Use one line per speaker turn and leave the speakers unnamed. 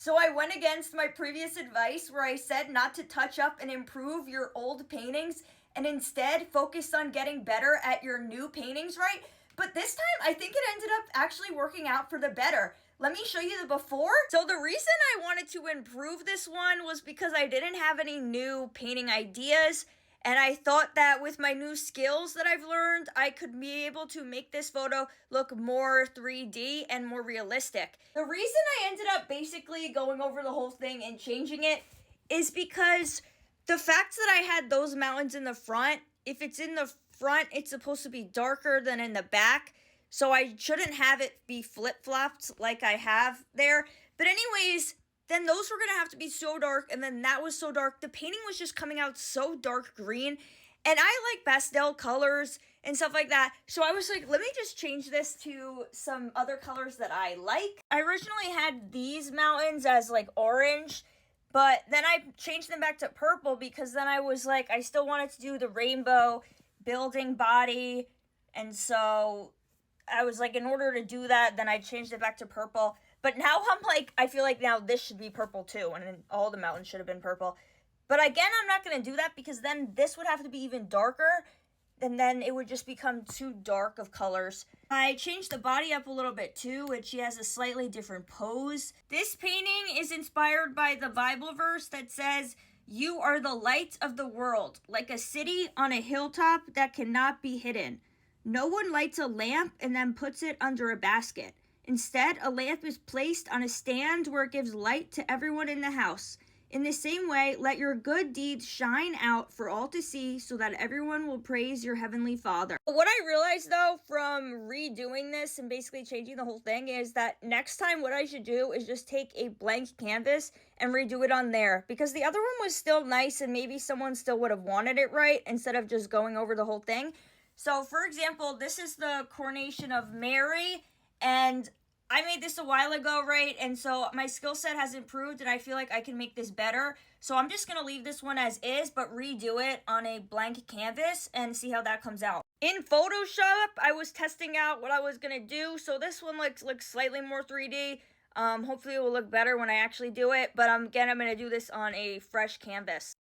So I went against my previous advice where I said not to touch up and improve your old paintings and instead focus on getting better at your new paintings, right? But this time I think it ended up actually working out for the better. Let me show you the before. So the reason I wanted to improve this one was because I didn't have any new painting ideas. And I thought that with my new skills that I've learned, I could be able to make this photo look more 3D and more realistic. The reason I ended up basically going over the whole thing and changing it is because the fact that I had those mountains in the front, if it's in the front, it's supposed to be darker than in the back. So I shouldn't have it be flip-flopped like I have there. But anyways, then those were going to have to be so dark, and then that was so dark. The painting was just coming out so dark green, and I like pastel colors and stuff like that. So I was like, let me just change this to some other colors that I like. I originally had these mountains as like orange, but then I changed them back to purple because then I was like, I still wanted to do the rainbow building body, and so I was like, in order to do that, then I changed it back to purple. But now I'm like, I feel like now this should be purple too, and then all the mountains should have been purple. But again, I'm not going to do that because then this would have to be even darker, and then it would just become too dark of colors. I changed the body up a little bit too, and she has a slightly different pose. This painting is inspired by the Bible verse that says, "You are the light of the world, like a city on a hilltop that cannot be hidden. No one lights a lamp and then puts it under a basket. Instead, a lamp is placed on a stand where it gives light to everyone in the house. In the same way, let your good deeds shine out for all to see so that everyone will praise your heavenly Father." What I realized though from redoing this and basically changing the whole thing is that next time what I should do is just take a blank canvas and redo it on there, because the other one was still nice and maybe someone still would have wanted it right instead of just going over the whole thing. So for example, this is the coronation of Mary, and I made this a while ago, right? And so my skill set has improved and I feel like I can make this better. So I'm just going to leave this one as is, but redo it on a blank canvas and see how that comes out. In Photoshop, I was testing out what I was going to do. So this one looks slightly more 3D. Hopefully it will look better when I actually do it. But again, I'm going to do this on a fresh canvas.